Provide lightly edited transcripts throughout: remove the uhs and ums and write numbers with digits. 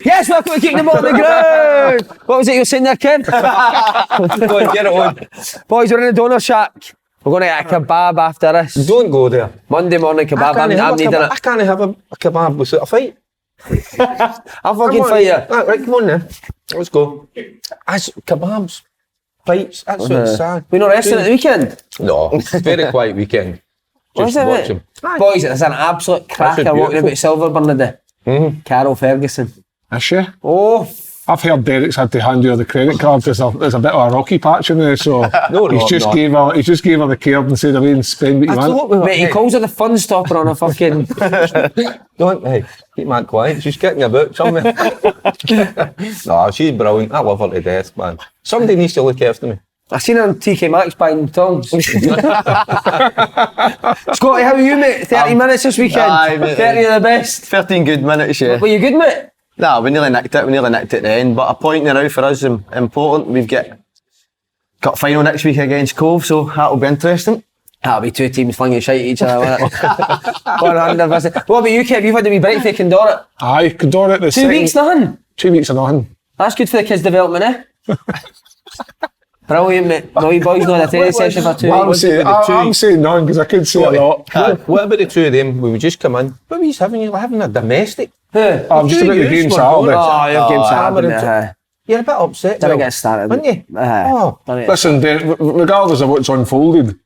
Yes, welcome to Keeping the Ball on the Ground. What was it you were saying there, Kev? Go on, get it on. Boys, we're in the donor shack. We're going to get a kebab after this. Don't go there. Monday morning kebab. I'm needing it. I can't have a kebab without a fight. I'll fucking fight you. Right, come on then. Let's go. As kebabs, fights, that's what it's sad. We're not wrestling at the weekend? No, very quiet weekend. Just watch them. Boys, it's an absolute cracker walking about Silverburn today. Carol Ferguson. Is she? Oh, I've heard Derek's had to hand you the credit card because there's a bit of a rocky patch in there, so he's just gave her the card and said, "I mean, spend what you want." Mate, he calls her the fun stopper on a fucking. Don't keep that quiet. She's getting about somewhere. No, she's brilliant. I love her to death, man. Somebody needs to look after me. I seen her on TK Maxx buying tongs. Scotty, how are you, mate? 30 minutes this weekend. Aye, mate. 30 of the best. 13 good minutes, yeah. Were you good, mate? Nah, we nearly nicked it. We nearly nicked it at the end. But a point now for us is important. We've got a final next week against Cove, so that'll be interesting. That'll be two teams flinging shite at each other, won't it? 100%. What about you, Kev? You've had a wee break for Condor. Aye, Condor the 2 weeks, nothing? 2 weeks of nothing. That's good for the kids' development, eh? Brilliant, mate. No, you boys know the therapy session for 2 weeks. I'm saying none because I could say a lot. What about the two of them? We would just come in. What were you having? You're having a domestic? I'm just about the game Saturday. Oh, your game Saturday. You're a bit upset. Didn't get started, weren't you? Listen, regardless of what's unfolded,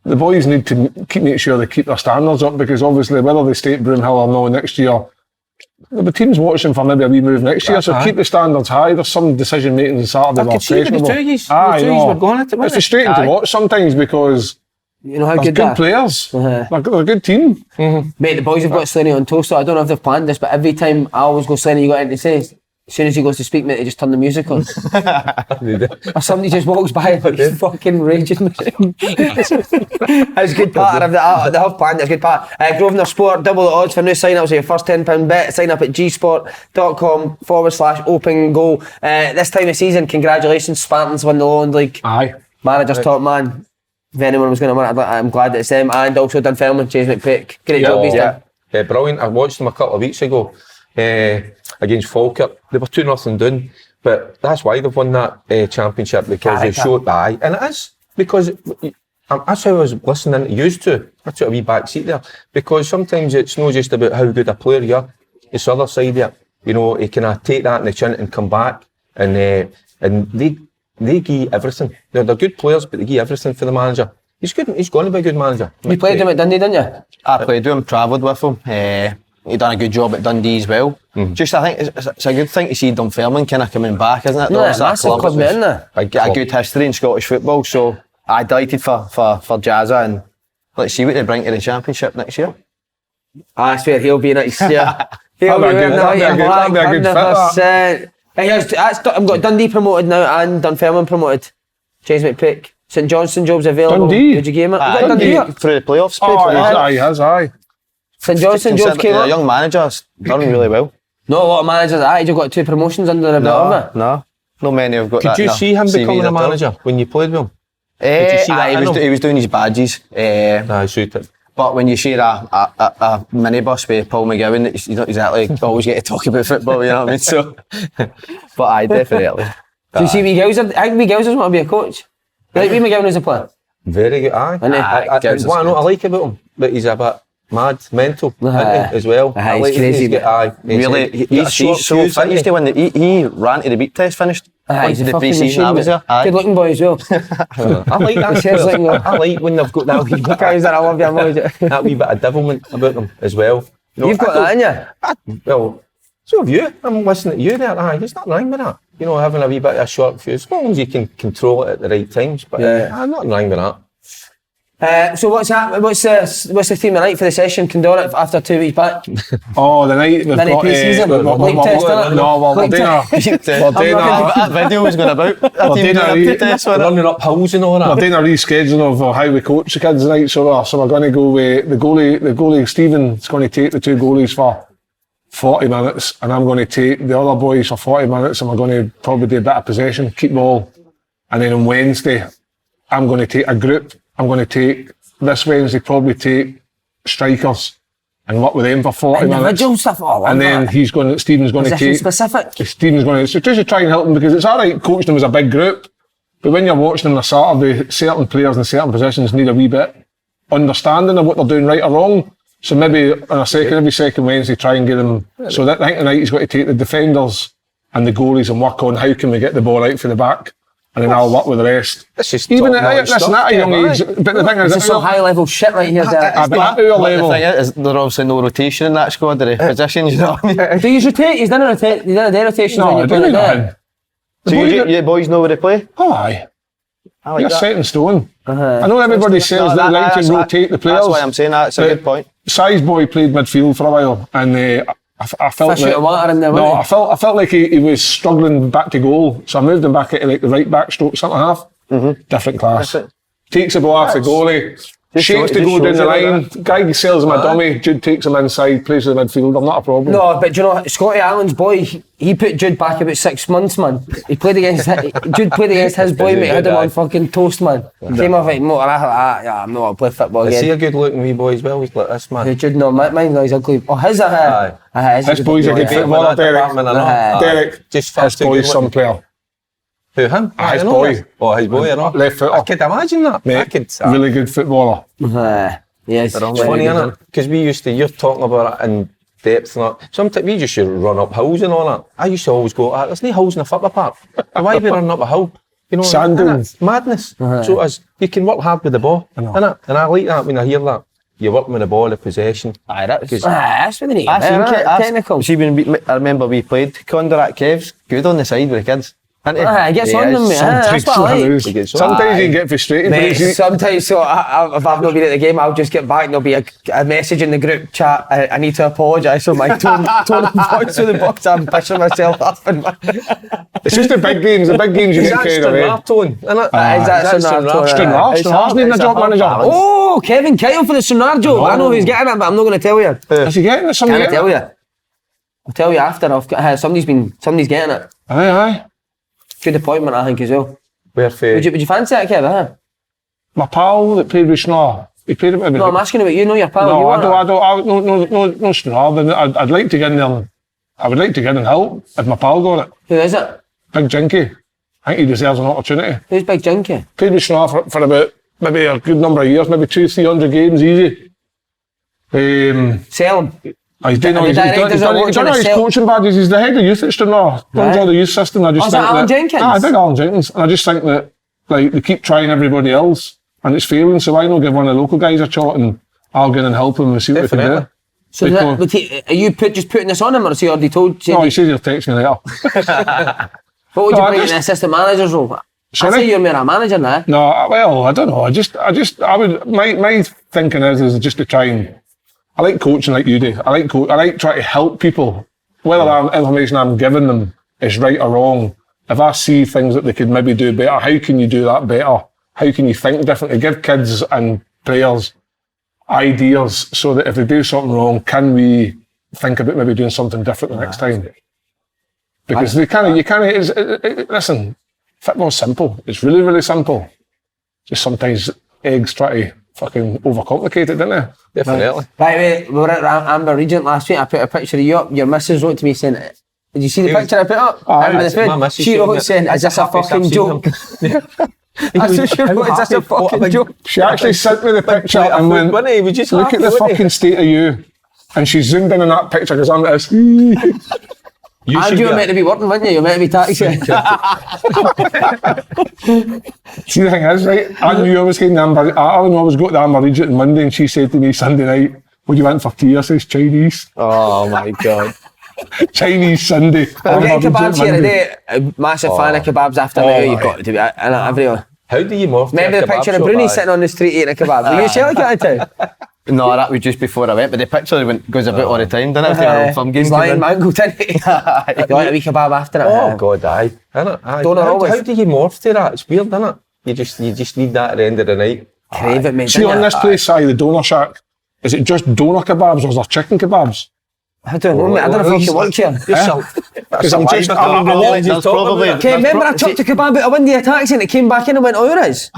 the boys need to make sure they keep their standards up because obviously whether they stay at Broomhill or no next year, the team's watching for maybe a wee move next year, so keep the standards high. There's some decision making on Saturday. I could see the two were going at it. It's frustrating to watch sometimes because you know how good players. They're a good team. Mate, the boys have got Slaney on toast, so I don't know if they've planned this, but every time I always go Slaney, you got anything to say? As soon as he goes to speak, mate, they just turn the music on. Or somebody just walks by and he's fucking raging. That's a good part of the have planned. That's a good part. Grosvenor Sport, double the odds for new sign-ups. So your first £10 bet. Sign up at gsport.com/open goal. This time of season, congratulations, Spartans won the Lowland League. Aye. Manager's top man. If anyone was going to win it, I'm glad it's them. And also Dunfermline, James McPick. Great job he's done. Yeah, brilliant. I watched them a couple of weeks ago. Against Falkirk, they were 2-0 down, but that's why they've won that championship because they showed and it is because that's how I was listening to used to. I took a wee back seat there because sometimes it's not just about how good a player you are, it's the other side of it. You know, you can take that in the chin and come back and they give everything. They're good players, but they give everything for the manager. He's good. He's going to be a good manager. You played him at Dundee, didn't you? I played with him, travelled with him. He done a good job at Dundee as well. Just I think it's a good thing to see Dunfermline kind of coming back, isn't it? Yeah, massive club, isn't it? A good history in Scottish football, so I'm delighted for Jazza, and let's see what they bring to the championship next year. I swear he'll be next year. He'll be a good fit. I've got Dundee promoted now and Dunfermline promoted. James McPick. St Johnstone Job's available. Dundee? Did you give him it? Dundee through the playoffs. He has. St Johnstone Job's came up. A young manager's done really well. Not a lot of managers at you've got 2 promotions under the belt, haven't No, many have got that. Did you see him becoming a manager when you played with him? Did you see that? He was doing his badges. I shoot it. But when you share a minibus with Paul McGowan, you don't exactly always get to talk about football, you know what I mean? So, but I definitely. Do you see Wee Gills? I think Wee Gills doesn't want to be a coach. You like Wee McGowan as a player? Very good, aye. What I like about him, but he's a bit mad, mental as well. He's crazy. He's so fit. He ran to the beat test, finished. He's a fucking machine. I was there. Good looking boy as well. I like that. I like when they've got that wee bit. Guys that I love you, that wee bit of devilment about them as well. You know, you've got that in you. Well, so have you. I'm listening to you there. There's nothing wrong with that. You know, having a wee bit of a short fuse, as long as you can control it at the right times. But I'm not wrong with that. So what's the theme of the night for the session, Condor, after 2 weeks back? Oh, the night we've got pre-season. We're doing that video was going about. Running up hills and all that. We're doing a rescheduling of how we coach the kids tonight. So we're going to go with the goalie Stephen's going to take the 2 goalies for 40 minutes, and I'm going to take the other boys for 40 minutes, and we're going to probably do a bit of possession, keep ball, and then on Wednesday I'm going to take a group. I'm going to take this Wednesday probably take strikers, and work with them for 40 minutes. Individual stuff. Oh, I love And then that. Stephen's going to Position take... specific. Stephen's going to... So just to try and help them, because it's alright coaching them as a big group, but when you're watching them on a Saturday, certain players in certain positions need a wee bit understanding of what they're doing right or wrong. So maybe every second Wednesday, try and get them... So that I think tonight he's got to take the defenders and the goalies and work on how can we get the ball out for the back, and then I'll work with the rest. That's just Even top-notch listen, at a young age, but the thing is... This is some high level shit right here, Derek. At our level... The thing is, there's obviously no rotation in that squad, there are positions, you know what I mean? Do you rotate? He's done a day rotations when No, you're I playing don't it know. there. So you boys know where they play? Oh, aye. I like You're that. set in stone. I know everybody says they like to rotate the players. That's why I'm saying that, it's a good point. Size boy played midfield for a while, and I felt Fish out of water in there, no, wasn't I felt like he was struggling back to goal, so I moved him back into like the right back stroke centre half. Different class. Takes the ball off the goalie, shapes to go down the line. Guy sells him a dummy. Jude takes him inside, plays with the midfielder. Not a problem. No, but do you know, Scotty Allen's boy, he put Jude back about 6 months, man. He played against Jude played against his boy, mate. Had him on fucking toast, man. Came off like motor. I thought, yeah, I'm not going to play football Is he again. a good looking wee boy as well? He's like this, man. Jude, no, mine, no, he's ugly. Oh, his, His boy's a good footballer, Derek. Derek, Just his boy's some player. Who, him? His boy. Oh, his boy, I know. Left footer. I could imagine that. Mate, I could. really good footballer. Yes. It's funny, isn't it? Because we used to, you're talking about it in depth and that. Sometimes we just used to run up hills and all that. I used to always go, there's no hills in the football park. Why are we running up a hill? You know, Sand dunes. Madness. So it is. You can work hard with the ball, innit? And I like that when I hear that. You're working with the ball, the possession. That's what they need. Technical. See, I remember we played Condor at Kev's, good on the side with the kids. He gets on them, mate. That's what I like. Sometimes you can get frustrated. Mate, but sometimes, so if I've not been at the game, I'll just get back and there'll be a message in the group chat. I need to apologise for my tone of voice in the box. I'm pissing myself off. it's just the big games. The big games you get carried away. tone, isn't it? Stranraer's needing a job manager. Oh, Kevin Kyle for the Stranraer job. I know who's getting it, but I'm not going to tell you. Is he getting it? Can I tell you? I'll tell you after. Somebody's getting it. Aye. Good appointment, I think, as well. Would you fancy it, Kev? My pal that played with Stranraer, he played it with me. No, I'm asking about you. Know your pal. No, I don't. No Stranraer. I'd like to get in there. I would like to get in and help if my pal got it. Who is it? Big Jinky. I think he deserves an opportunity. Who's Big Jinky? Played with Stranraer for about maybe a good number of years, maybe 200-300 games easy. Sell him. He's done all his coaching badges. He's the head of youth at Stranraer. Runs all the youth system. I just think Allan Jenkins? I think Allan Jenkins. And I just think that like they keep trying everybody else and it's failing. So why not give one of the local guys a shot and I'll get and help him and see what we can do. So are you just putting this on him, or has he already told you? No, he says he'll text me later. What would you bring in the assistant manager's role? Sorry? I say you're more a manager now. No, well, I don't know. I would. My thinking is just to try and. I like coaching like you do. I like trying to help people. Whether information I'm giving them is right or wrong. If I see things that they could maybe do better, how can you do that better? How can you think differently? Give kids and players ideas so that if they do something wrong, can we think about maybe doing something different the next time? Because listen, football's simple. It's really, really simple. Just sometimes eggs try to fucking overcomplicate it, don't they? Definitely. By the way, we were at Amber Regent last week. I put a picture of you up. Your missus wrote to me saying, did you see the picture I put up? She wrote saying, is this a fucking joke? I said, she wrote, is this a fucking joke? She actually sent me the picture and went, look at the fucking state of you. And she zoomed in on that picture because I'm like this. And you were meant to be working, weren't you? You were meant to be taxiing. See, the thing is, right, I knew I was going to Amber. I knew I was going to Amber Regent on Monday, and she said to me Sunday night, what do you want for tea? I says Chinese. Oh my God. Chinese Sunday. I'm getting kebabs here today. A massive fan of kebabs after night. You've got to be. And everyone. How do you morph? Remember the picture of Bruni sitting on the street eating a kebab? Were you selling it at the time? No, that was just before I went, but the picture goes about all the time, doesn't it? From games. He's lying my uncle, didn't he? You want a wee kebab after it? Oh God, aye. How do you morph to that? It's weird, isn't it? You just need that at the end of the night. Crave it, mate. See, on this place, the Doner Shack, is it just doner kebabs or is there chicken kebabs? I don't know, mate. I don't know if I can work here. Because I'm just, That's probably. Okay, remember I chucked a kebab out a window of a taxi and it came back in and went, oh, here it is.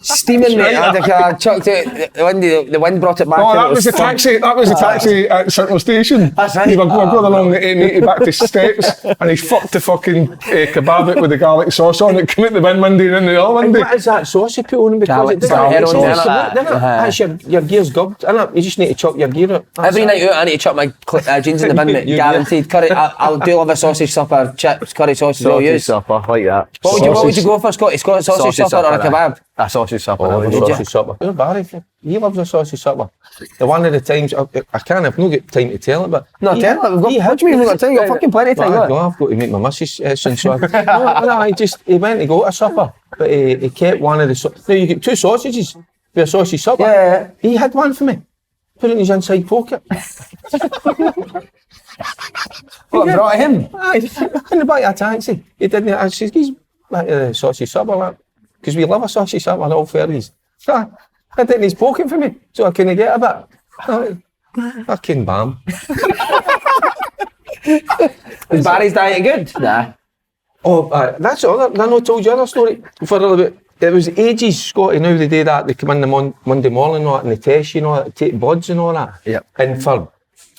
Steaming, mate. I chucked it, the wind brought it back Oh, in. that was the taxi. That was the taxi at Central Station. That's right. You were going along the M80 back to steps, and he fucked the fucking kebab out with the garlic sauce on it. Came out the one Monday and then the other Monday. What is that sauce you put on him? Because Garlic it doesn't sauce. have Heroin, sauce. innit? That's your gear's gubbed, innit? You just need to chuck your gear out. Every night out, I need to chuck my jeans in the bin, mate. Guaranteed. Curry. I'll do love a sausage supper, chips, curry sauces. I'll use. Supper, like that. What would you go for, Scotty? Sausage supper or a kebab? A sausage supper. Sausage supper. Where's Barry? He loves a sausage supper. The one of the times I can't. I've not got time to tell it, but No, tell it. What do you mean we've got time? You've got fucking plenty of time. Well, I've got to make my missus soon. So he went to go to supper, but he kept one of the. No, you get 2 sausages for a sausage supper. Yeah. He had one for me. Put it in his inside pocket. What, brought him? Aye, in the back of a taxi. He didn't. I said, he's back to the sausage supper, because we love a sausage supper at all Ferries. I had it in his pocket for me, so I couldn't get a bit. Fucking bam. Is Barry's diet good? Nah. Oh, that's all. I not told you other story. For a little bit. It was ages, Scotty, now they do that. They come in the Monday morning and all that, and they test you and all that, take bloods and all that. Yep. And for,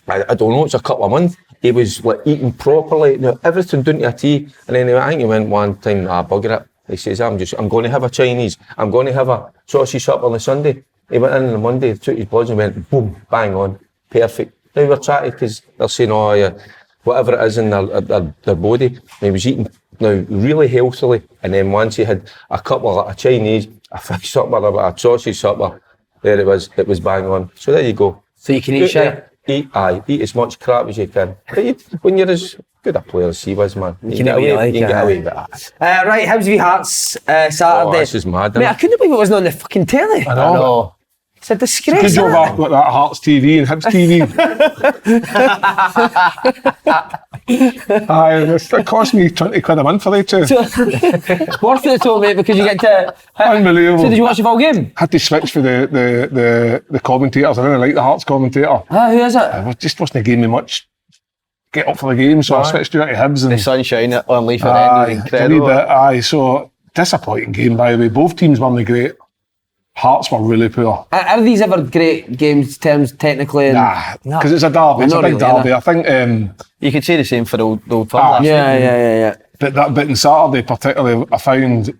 I don't know, it's a couple of months, he was like eating properly, everything down to a T. And then I think he went one time, bugger it. He says, I'm going to have a Chinese, I'm going to have a sausage supper on the Sunday. He went in on the Monday, took his bloods and went, boom, bang on, perfect. Now we're chatting because they're saying, oh yeah, whatever it is in their body. And he was eating now really healthily, and then once he had a couple of a Chinese, a fish supper, a sausage supper, there it was bang on. So there you go. So you can eat shit? Eat as much crap as you can. But when you're as good a player as he was, man, you can get away with that. Right, Hibs v Hearts, Saturday. Oh, this is mad, Mate, I couldn't believe it wasn't on the fucking telly. I know. It's a disgrace. Good job I've got that Hearts TV and Hibs TV. Aye, it cost me 20 quid a month for that too. Worth it at all, mate, because you get to... Unbelievable. So did you watch the full game? Had to switch for the commentators. I didn't like the Hearts commentator. Who is it? It just wasn't giving me much get up for the game, so I switched to Hibs. And The sunshine on Leaf at end was incredible. So disappointing game by the way. Both teams weren't great. Hearts were really poor. Are these ever great games, terms technically? Nah, because it's a derby. It's a big derby. I think. You could say the same for the old Firm. Yeah. But on Saturday particularly, I found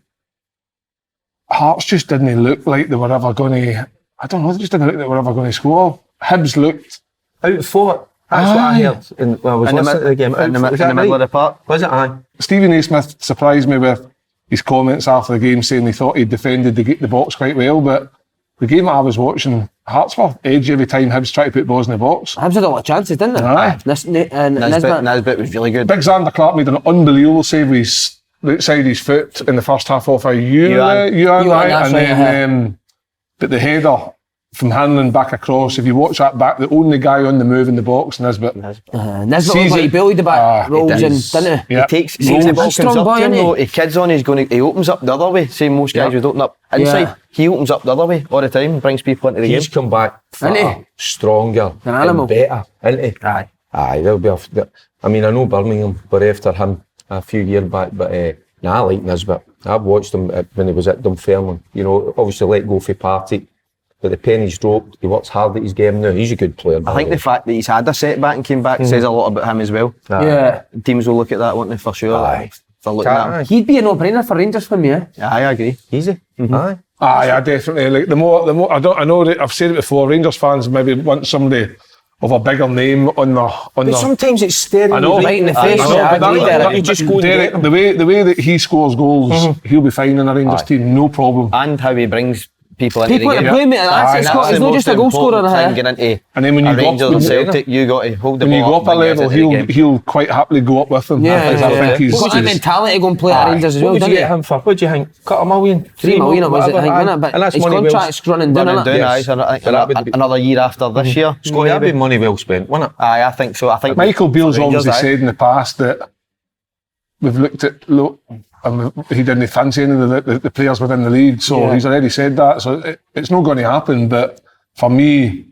Hearts just didn't look like they were ever going to. I don't know. They just didn't look like they were ever going to score. Hibs looked out for. That's what I heard. I was listening to the game. In the middle of the park. Was it? Aye. Stephen A. Smith surprised me with his comments after the game, saying he thought he defended the box quite well, but the game that I was watching, Hearts were edgy every time Hibs tried to put balls in the box. Hibs had a lot of chances, didn't they? Aye. Nisbet was really good. Big Xander Clark made an unbelievable save with the outside his foot in the first half off a Yuan, and then but the header from Hanlon back across, if you watch that back, the only guy on the move in the box, Nisbet. Nisbet looked like he bullied the back, rolls in, didn't he? Yeah. He takes, sees the ball comes up to him though, he kids on, he opens up the other way, same most guys would open up inside, he opens up the other way all the time and brings people into the game. He's come back fatter, stronger, an animal, and better, isn't he? Aye, they'll be off. I mean, I know Birmingham were after him a few years back, but I like Nisbet. I've watched him when he was at Dunfermline, obviously let go for Partick. But the penny's dropped, he works hard at his game now, he's a good player. I think the fact that he's had a setback and came back says a lot about him as well. Yeah. Teams will look at that, won't they, for sure? Aye. For looking at him. He'd be a no-brainer for Rangers for me, Aye, I agree. Easy. Aye. Aye, I definitely like the more I know that I've said it before, Rangers fans maybe want somebody of a bigger name on their sometimes it's staring right in the face. Derek, the way that he scores goals, he'll be fine in a Rangers team, no problem. And how he brings people into the game. Play, mate, that's Scott. He's not just a goal scorer. And then when you Rangers go up, and Celtic, you got to hold the when you ball go up a level, he'll quite happily go up with them. Yeah, I think he's got that mentality to go and play at Rangers as well. What did you get him for? What do you think? Cut $1 million? 3 million it was, I think, wasn't it? But and that's his contract's running down, another year after this year. Scotty, that'd be money well spent, wouldn't it? Aye, I think so. I think Michael Beale's obviously said in the past that we've looked at he didn't fancy any of the players within the league, so he's already said that. So it's not going to happen. But for me,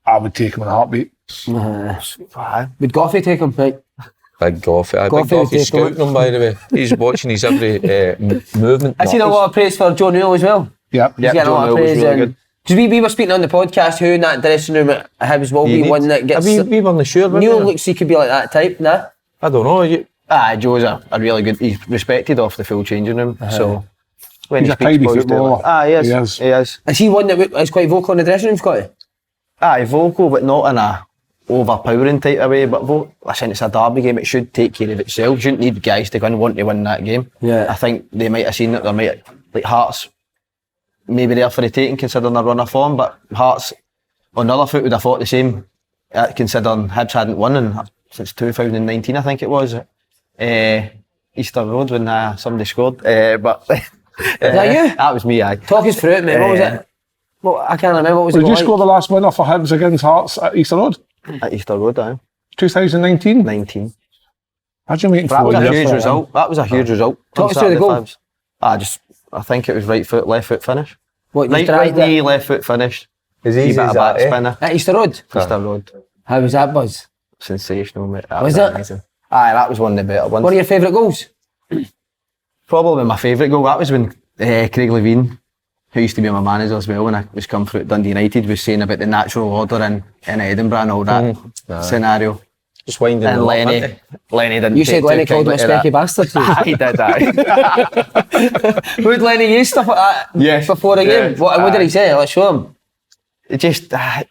I would take him in a heartbeat. Would Goffey take him? Right. Big Goffey. Big Goffey would Goffey's take him. scouting him, by the way. He's watching his every movement. I seen a lot of praise for Joe Newell as well. Yep. He's getting a lot of praise. Because we were speaking on the podcast who in that dressing room at Hibs will be one that gets... We weren't sure, Newell looks he could be like that type, nah? I don't know. Joe's a really good... He's respected off the full changing room, so... When He's a he speaks, tidy boys do footballer. it. He is. Is he one that is quite vocal in the dressing room, Scotty? Vocal, but not in a overpowering type of way. But listen, it's a derby game. It should take care of itself. You shouldn't need guys to go and want to win that game. Yeah. I think they might have seen that there might, like Hearts, maybe there for the taking considering their run of form. But Hearts, on the other foot, would have thought the same, considering Hibs hadn't won since 2019, I think it was. Easter Road when somebody scored. But Is that you? that was me. Talk us through it, mate. What was it? Well, I can't remember. What was it Did you like? score the last winner for Hibs against Hearts at Easter Road? At Easter Road, 2019? 19. How'd you waiting That 4 was a years huge for result. That was a huge result. Talk us through the goal. I think it was right foot, left foot finish. What, you Right tried knee, it left foot finish. As Wee easy bit as of that, back spinner. at Easter Road? Easter Road. How was that, Buzz? Sensational, mate. That Was it? amazing. Aye, that was one of the better ones. One of your favourite goals? Probably my favourite goal. That was when Craig Levine, who used to be my manager as well when I was come through at Dundee United, was saying about the natural order in Edinburgh and all that scenario. Just winding And them up, Lenny aren't didn't You said take Lenny too called him a kindly to specky bastard. that. He did that. Would Lenny use stuff like that Yes. before a game? Yeah. What did he say? Let's show him. It just, I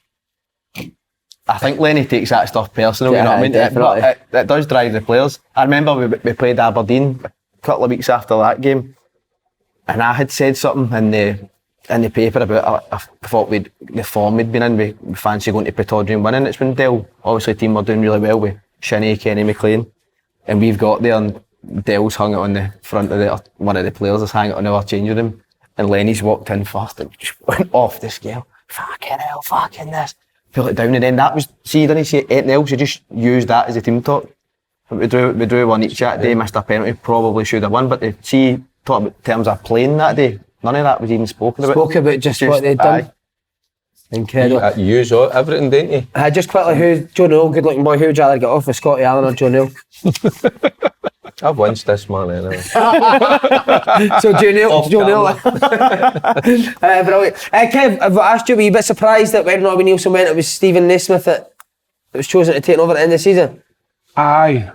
think Lenny takes that stuff personal, you know what I mean? Definitely. It does drive the players. I remember we played Aberdeen a couple of weeks after that game, and I had said something in the paper about I thought the form we'd been in, we fancy going to Pretoria and winning. It's been Dell, obviously the team were doing really well with Shinnie, Kenny McLean, and we've got there and Dell's hung it on the front of one of the players has hung it on our changing room, and Lenny's walked in first and just went off the scale. Fucking hell, fucking this. Pull it down, and then that was, see, he didn't say anything else, he just used that as a team talk. We drew one each that day, missed a penalty, probably should have won, but see, talk about terms of playing that day, none of that was even spoken about. Spoke about just what they'd done. Incredible. You use everything, don't you? Just quickly, Joe Newell, good looking boy, who would you rather get off with, Scotty Allan or Joe Newell? I've winced this man anyway. So Joe Newell. Brilliant. Kev, I've asked you, were you a bit surprised that when Robbie Neilson went, it was Stephen Naismith that was chosen to take over at the end of the season? Aye.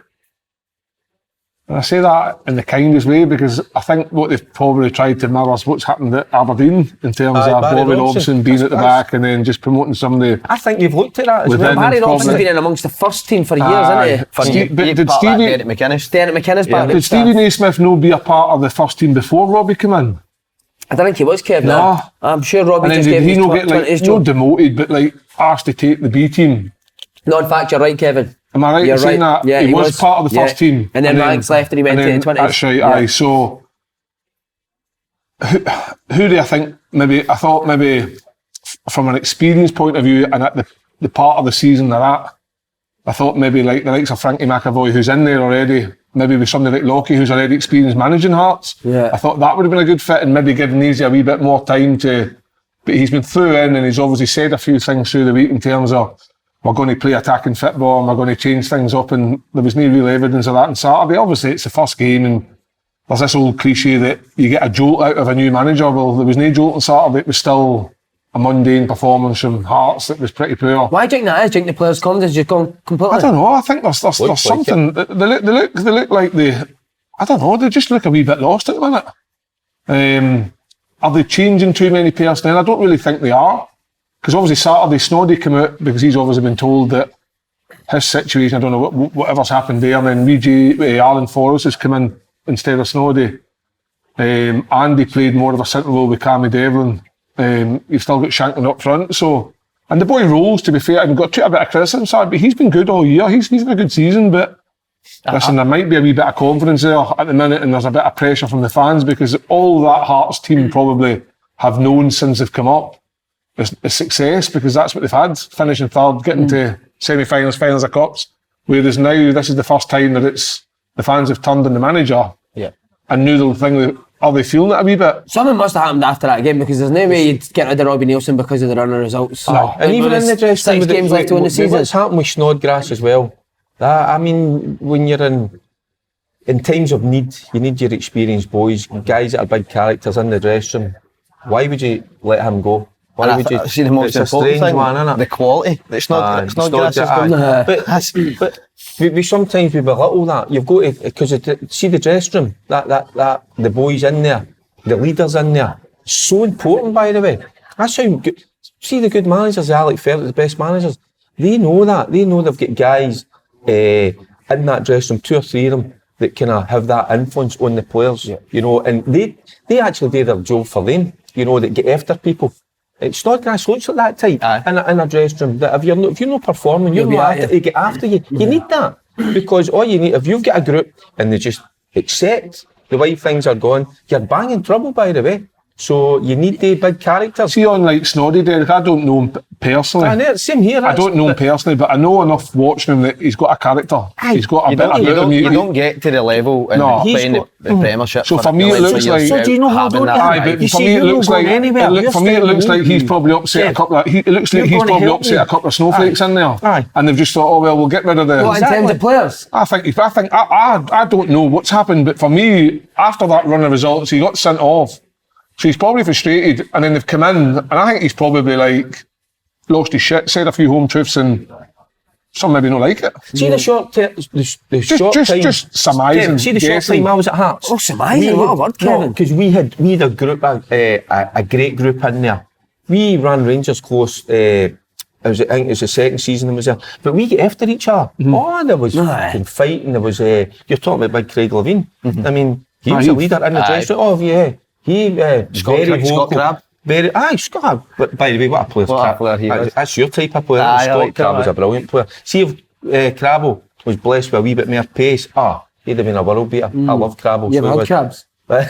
And I say that in the kindest way because I think what they've probably tried to mirror is what's happened at Aberdeen in terms of Barry Bobby Robson being at the back and then just promoting somebody. I think you've looked at that as Within- well. Barry probably- Robson's been in amongst the first team for years, Aye. hasn't he? But did part of that Stevie- Derek McInnes. Derek McInnes back. Did Stevie Naismith no be a part of the first team before Robbie came in? I don't think he was, Kev. No. I'm sure Robbie And then just did gave he his not get like, 20s no job. demoted, but like asked to take the B team? No, in fact, you're right, Kevin. Am I right You're in saying right. that? Yeah, he was part of the first team. And then Ranks left and he went to the 20s. That's right, Yeah. aye. So, who do I think I thought from an experience point of view and at the part of the season they're at, I thought maybe like the likes of Frankie McAvoy who's in there already, maybe with somebody like Lockie who's already experienced managing Hearts. Yeah. I thought that would have been a good fit and maybe giving Easy a wee bit more time to, but he's been through in and he's obviously said a few things through the week in terms of we're going to play attacking football and we're going to change things up, and there was no real evidence of that on Saturday. Obviously it's the first game and there's this old cliche that you get a jolt out of a new manager. Well, there was no jolt on Saturday, it was still a mundane performance from Hearts that was pretty poor. Why do you think that is? Do you think the players' confidence has just gone completely? I don't know, I think there's something, they look like I don't know, they just look a wee bit lost at the minute. Are they changing too many personnel? I don't really think they are. Because obviously Saturday, Snoddy came out because he's obviously been told that his situation, I don't know whatever's happened there, and then Alan Forrest has come in instead of Snoddy. Andy played more of a central role with Cammy Devlin. You've still got Shanklin up front. So, and the boy Rolls, to be fair, I've got a bit of criticism, sorry, but he's been good all year. He's had a good season, but listen, there might be a wee bit of confidence there at the minute, and there's a bit of pressure from the fans because all that Hearts team probably have known since they've come up is success, because that's what they've had, finishing third, getting to semi-finals, finals of cups. Whereas now, this is the first time that the fans have turned on the manager and knew the thing that are they feeling it a wee bit? Something must have happened after that game, because there's no way you'd get rid of Robbie Nielsen because of the runner results. No. And even in the dressing room, 6 games left to win the season. What's happened with Snodgrass as well? I mean, when you're in times of need, you need your experienced boys, guys that are big characters in the dressing room. Why would you let him go? Why would you? I see the most important thing, the quality. It's not Grass is good. But we sometimes we belittle that. You've got to, because see the dressing room, that the boys in there, the leaders in there, so important. By the way, that's how good. See the good managers, Alec Ferguson, the best managers. They know that. They know they've got guys in that dressing room, 2 or 3 of them, that kind of have that influence on the players. Yeah. You know, and they actually do their job for them. You know, that get after people. Snodgrass looks like that type in a dressing room. That if you're not performing, you're not after to get after you. You need that, because all you need, if you've got a group and they just accept the way things are going, you're banging trouble, by the way. So you need the big characters. See, on like Snoddy, Derek, I don't know him personally. I know, same here. I don't know him personally, but I know enough watching him that he's got a character. He's got a bit about him. You don't get to the level in playing the Premiership. So for me, it looks like. So do you know how for me, it looks like. For me, it looks like he's probably upset a couple of. It looks like he's probably upset a couple of snowflakes in there, and they've just thought, oh well, we'll get rid of the. What, in terms of players? I don't know what's happened, but for me, after that run of results, he got sent off. So he's probably frustrated, and then they've come in, and I think he's probably like lost his shit, said a few home truths, and some maybe don't like it. See the short time. Just surmising. See the short time I was at Hearts. Oh, surmising, what a word, Kevin. Because we had a group, a great group in there. We ran Rangers close. I think it was the second season I was there, but we get after each other. Oh, there was fucking fighting. There was you're talking about Big Craig Levine. I mean, he was a leader in the dressing room. Oh yeah. He very Scott Crab. Scott. But by the way, what a player he was. That's your type of player. Scott Crab was a brilliant player. See if Crabble was blessed with a wee bit more pace. He'd have been a world beater. I love Crabble. You've had Crabs? No.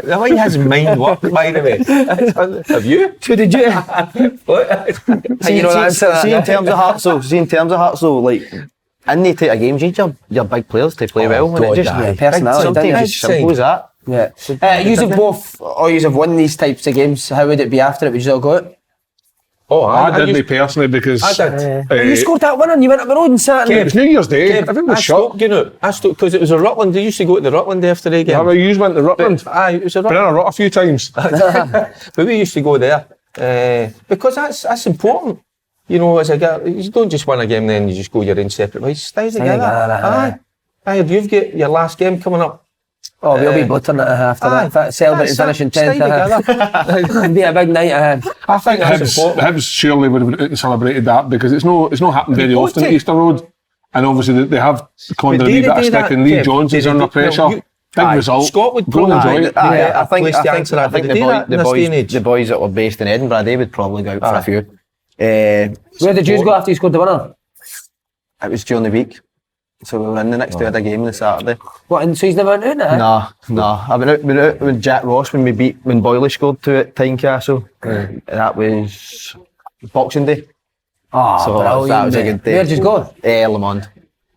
The way his mind works, by the way. Have you? So did you? See in terms of Hearts though, like, in the type of games, you need your big players to play well. God, just personality. Sometimes it's simple as that. Yeah. You have both, or you have won these types of games. How would it be after it? Would you all go it? Oh, I didn't personally, because I did. You scored that winner and you went up the road and sat in it was New Year's Day. Everyone was shocked. I stopped because it was a Rutland. They used to go to the Rutland after the game. How about you went to Rutland? It was a Rutland. Been in a rut a few times. But we used to go there because that's important. You know, as a guy, you don't just win a game and then you just go your own separate ways. Stay together. You've got your last game coming up. Oh, we'll be buttering it after that. Celebrating finishing 10th. It'd be a big night. I think Hibs surely would have out and celebrated that, because it's not happened very often at Easter Road, and obviously they have conned a wee bit of stick, and Lee Jones is under pressure. Big result. Scott would go and enjoy it. I think the boys that were based in Edinburgh, they would probably go out for a few. Where did you go after you scored the winner? It was during the week, so we were in the next day of the game on the Saturday. What? And so he's never went out? No. I went out with Jack Ross when Boyley scored 2 at Tynecastle. That was Boxing Day. Oh, so that was a good day. Where did you go? Le Mans.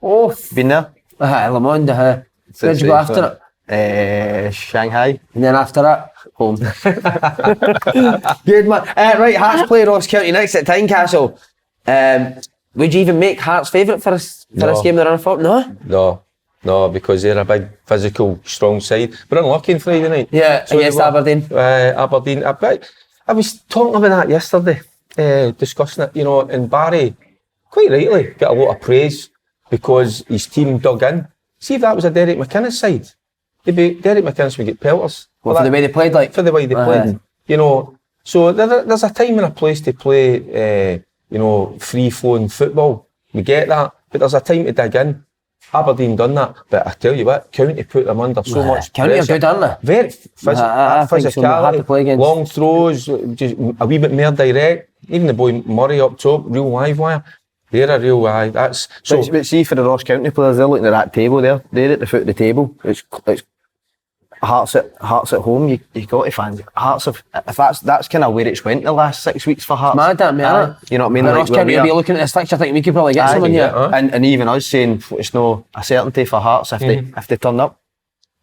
Oh, been there? Le Mans. Where did you go after it? Shanghai. And then after that? Home. Good man. Right, Hearts play Ross County next at Tynecastle. Would you even make Hearts favourite for this game they're on for? No, because they're a big, physical, strong side. We're unlucky on Friday night. Yeah, so against Aberdeen. Aberdeen. I was talking about that yesterday, discussing it, you know, and Barry, quite rightly, got a lot of praise because his team dug in. See if that was a Derek McInnes side. Derek McInnes would get pelters. Well, for the way they played, like? For the way they played. You know, so there's a time and a place to play, you know, free-flowing football. We get that, but there's a time to dig in. Aberdeen done that, but I tell you what, County put them under so much County pressure. are good, aren't they? Very physicality, long throws, just a wee bit more direct. Even the boy Murray up top, real live wire. They're a real eye. That's so. But see, for the Ross County players, they're looking at that table there. They're at the foot of the table. It's Hearts at home. You got to find Hearts if that's kind of where it's went the last 6 weeks for Hearts. Mad that man. You know what I mean? Ross County will be looking at this fixture. I think we could probably get someone here. And even us saying it's no a certainty for Hearts if they turn up.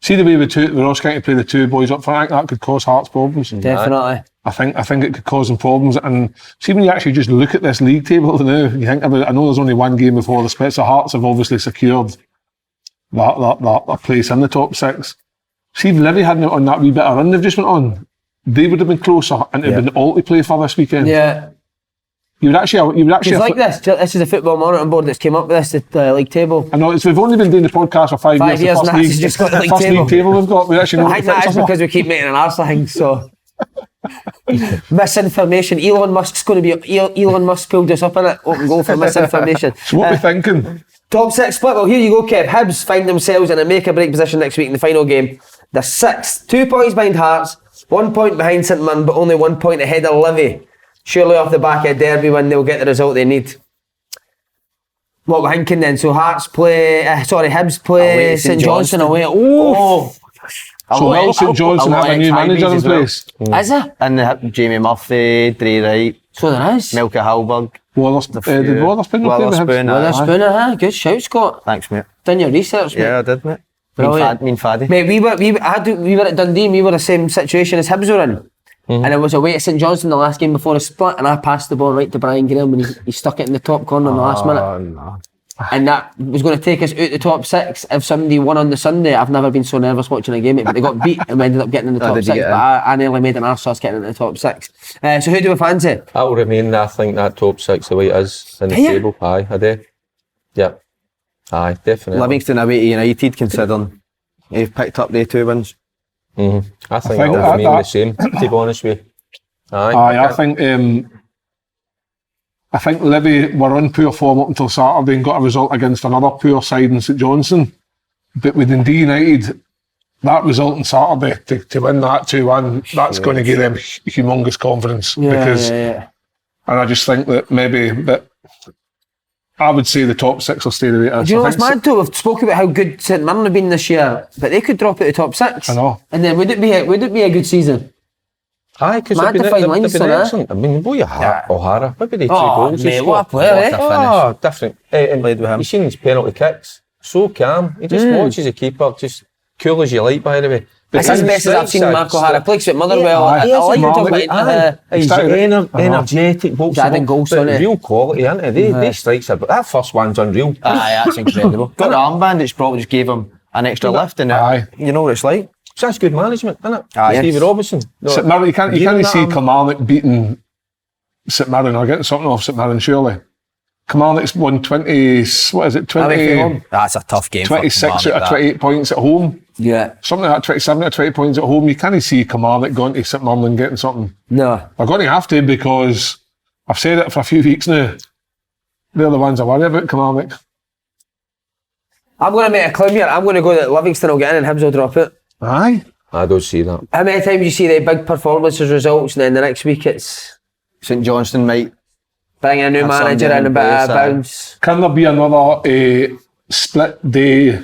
See the way the Ross County play the two boys up front, I think that could cause Hearts problems. Definitely. I think it could cause them problems. And see, when you actually just look at this league table now, you think about it, I know there's only one game before the split, so Hearts have obviously secured that place in the top 6. See, if Livy hadn't on that wee bit of run they've just went on, they would have been closer and it would have been all to play for this weekend. Yeah. You would actually. It's like this. This is a football monitoring board that's came up with this, the league table. I know we've only been doing the podcast for 5 years. 5 years, and that's just got the league table. League table we've got. We actually know I think that is because we keep making an arse of things. So misinformation. Elon Musk's going to be. Elon Musk pulled us up in it. Open goal for misinformation. So what are we thinking? Top 6 split. Well, here you go, Kev. Hibs find themselves in a make-or-break position next week in the final game. They're 6th, 2 points behind Hearts, 1 point behind St Mirren, but only 1 point ahead of Livy. Surely off the back of Derby win, they'll get the result they need. What we're thinking then? So Hibs play St Johnstone away. Oh. So will St Johnstone have a new manager in place? Is there? And they have Jamie Murphy, Dre Wright, So there is. Milka Halberg. Did Watherspoon play with Hibs? Witherspoon, good shout, Scott. Thanks, mate. Done your research, mate. Yeah, I did, mate. Mean Faddy. Mate, we were at Dundee and we were the same situation as Hibs were in. And it was away at St Johnstone the last game before the split, and I passed the ball right to Brian Graham and he stuck it in the top corner in the last minute. No. And that was going to take us out the top 6 if somebody won on the Sunday. I've never been so nervous watching a game, but they got beat and we ended up getting in the top 6. But I nearly made an arse of us getting into the top 6. So who do we fancy? That'll remain, I think, that top 6 the way it is in the table. Aye, I do. Yeah. Aye, definitely. Livingston away to United, considering they've picked up their 2 wins. I think that'll remain the same, to be honest with you. I think Livy were on poor form up until Saturday and got a result against another poor side in St Johnstone. But with Dundee United, that result on Saturday to win that 2-1, that's going to give them humongous confidence. And I just think that maybe that I would say the top 6 will stay the way it is. Do you know what's mad too? We've spoken about how good St Mirren have been this year, but they could drop out the top 6. I know. And then would it be a good season? Aye, because they've been excellent. I mean, boy, O'Hara, maybe they 2 goals. Mate, what a player, eh? Oh, different. And played with him. You've seen his penalty kicks. So calm. He just watches the keeper, just cool as you like, by the way. That's as best as I've seen Mark O'Hara play at Motherwell. I like to talk about he's energetic, adding goals on it. Real quality, isn't it? They strikes are, but that first one's unreal. Aye, that's incredible. Got the armband, it's probably just gave him an extra lift, and you know what it's like. So that's good management, isn't it? Stevie Robinson. St Mirren, you can't see Kilmarnock beating St Mirren or getting something off St Mirren, surely. Kilmarnock's won 20, what is it, 20? That's a tough game. 26 out of 28 points at home. Yeah. Something like that, 27 out of 20 points at home. You can't see Kilmarnock going to St Mirren and getting something. No. They're going to have to, because I've said it for a few weeks now. They're the ones I worry about, Kilmarnock. I'm going to make a claim here. I'm going to go that Livingston will get in and Hibs will drop it. Aye. I don't see that. How many times you see the big performances, results, and then the next week it's St Johnstone might bring in a new manager and a bit of bounce. Can there be another split day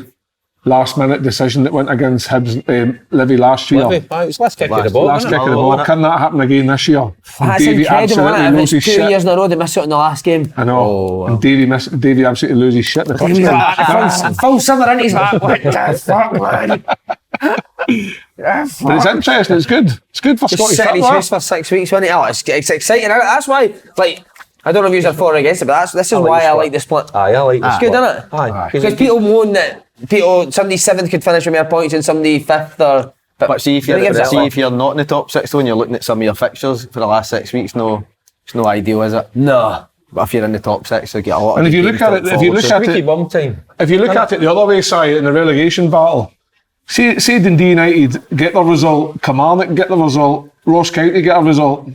last minute decision that went against Hibs, Livy last year? It's last kick of the ball. Last kick of the ball. Can that happen again this year? That's incredible, isn't it? If it's 2 years in a row they miss it in the last game. I know. And Davey absolutely loses shit. Full summer in his back. What the fuck, man? But it's interesting. It's good. It's good for Scottish football. football. For 6 weeks, wasn't it? Oh, it's exciting. That's why, like, I don't know if you're for or against it, but this is why I like the split. Aye, I like the split. It's good, isn't it? Aye. Because people moan that somebody 7th could finish with more points and somebody 5th or... But see if you're not in the top 6 though, and you're looking at some of your fixtures for the last 6 weeks, it's no ideal, is it? No. But if you're in the top 6, you get a lot. And if you look at it, if you look at it the other way side in the relegation battle, say Dundee United get the result, Kilmarnock get the result, Ross County get a result.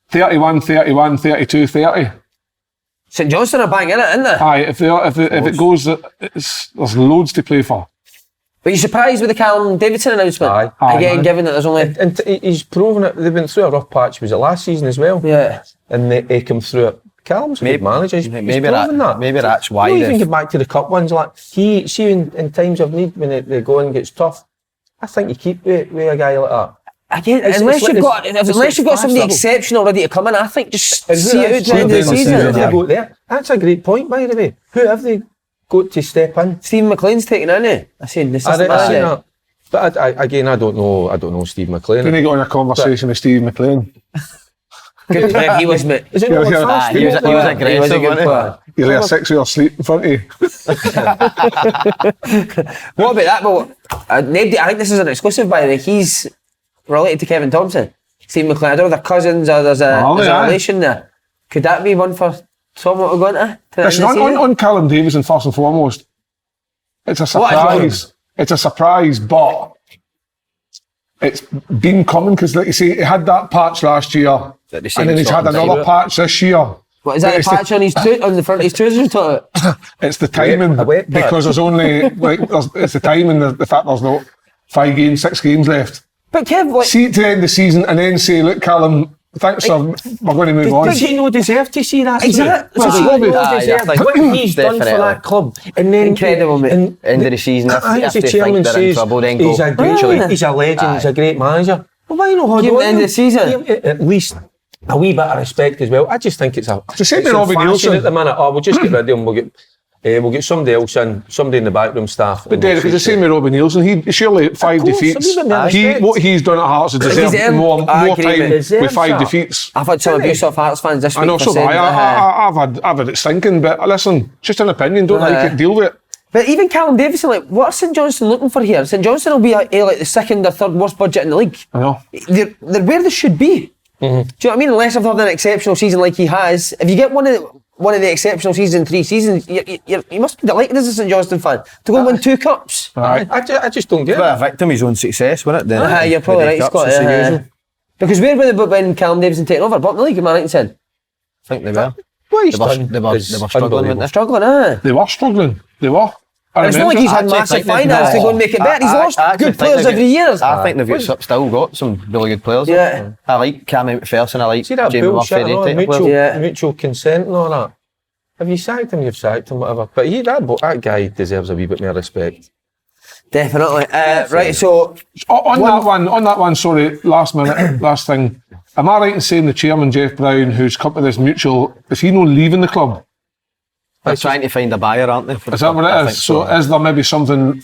31, 31, 32, 30. St Johnstone are bang in it, isn't they? Aye, if it goes, there's loads to play for. But you're surprised with the Callum Davidson announcement? Aye. Again, given that there's only... And he's proven it. They've been through a rough patch. Was it last season as well? Yeah. And they come through it. Callum's a good manager. He's proven that. Maybe that's why. You even get back to the cup ones. Like in times of need, when the going gets tough, I think you keep with a guy like that. Again, unless you've got somebody exceptional ready to come in, I think just see it out to the end of the season. That's a great point, by the way. Who have they got to step in. Stephen McLean's taking in it. I seen this. I seen that. But again, I don't know Steve McLean. Didn't he go in a conversation with Steve McLean? Good player he was, mate. Is it not fast? He was aggressive. He was a good player. He's like a 6 hour sleep in front of you. What about that? Well, nobody, I think this is an exclusive, by the way. He's related to Kevin Thompson. Steve McLean. I don't know if they're cousins or there's a relation there. Could that be one for someone to go into? Listen, on Callum Davison, first and foremost, it's a surprise. It's a surprise, but it's been coming because, like you say, he had that patch last year, and then he's had another patch this year. What is that? The patch on his on the front of his trousers? It's the timing, because there's only it's the timing. The fact there's not 6 games left. But Kev, like, see it to the end of the season and then say, look, Callum, thanks, sir, we're going to move on. Does he not deserve to see that? Exactly. What he's done for that club, and then incredible, mate. End of the season, as the chairman says, he's a legend, he's a great manager. Well, why not hold give him on? the end of the season. At least a wee bit of respect as well. I just think it's the same with Robbie Nielsen at the minute. We'll just get rid of him. We'll get somebody else in, somebody in the backroom staff. But Derek, it's the same with Robbie Nielsen. He surely 5 defeats. What he's done at Hearts has deserved more time with 5 defeats. I've had some abuse off Hearts fans this week. I know, so I've had it stinking. But listen, just an opinion. Don't like it. Deal with it. But even Callum Davison, like, what's St Johnstone looking for here? St Johnstone will be like the second or third worst budget in the league. I know. They're where they should be. Do you know what I mean? Unless I've had an exceptional season like he has, if you get one of the exceptional seasons in 3 seasons, you must be delighted as a St Johnstone fan to go and win 2 cups. I just don't get it. A victim of his own success, wasn't it? You're probably right, Scott. Because where were they when Callum Davison taken over? Bottom of the league, am I right in saying? I think they were. They were struggling, weren't they? They were struggling, They were. It's not like he's had massive finance to go and make it better. He's lost good players every year. I think they've still got some really good players. Yeah. I like Cam McPherson, I like Jamie Murphy. Mutual consent and all that. If you sacked him, you've sacked him, whatever. But that guy deserves a wee bit more respect. Definitely. Right, so on that one, sorry, last thing. Am I right in saying the chairman, Jeff Brown, who's come to this mutual, is he not leaving the club? They're trying to find a buyer, aren't they? Is that what it is? So is there maybe something,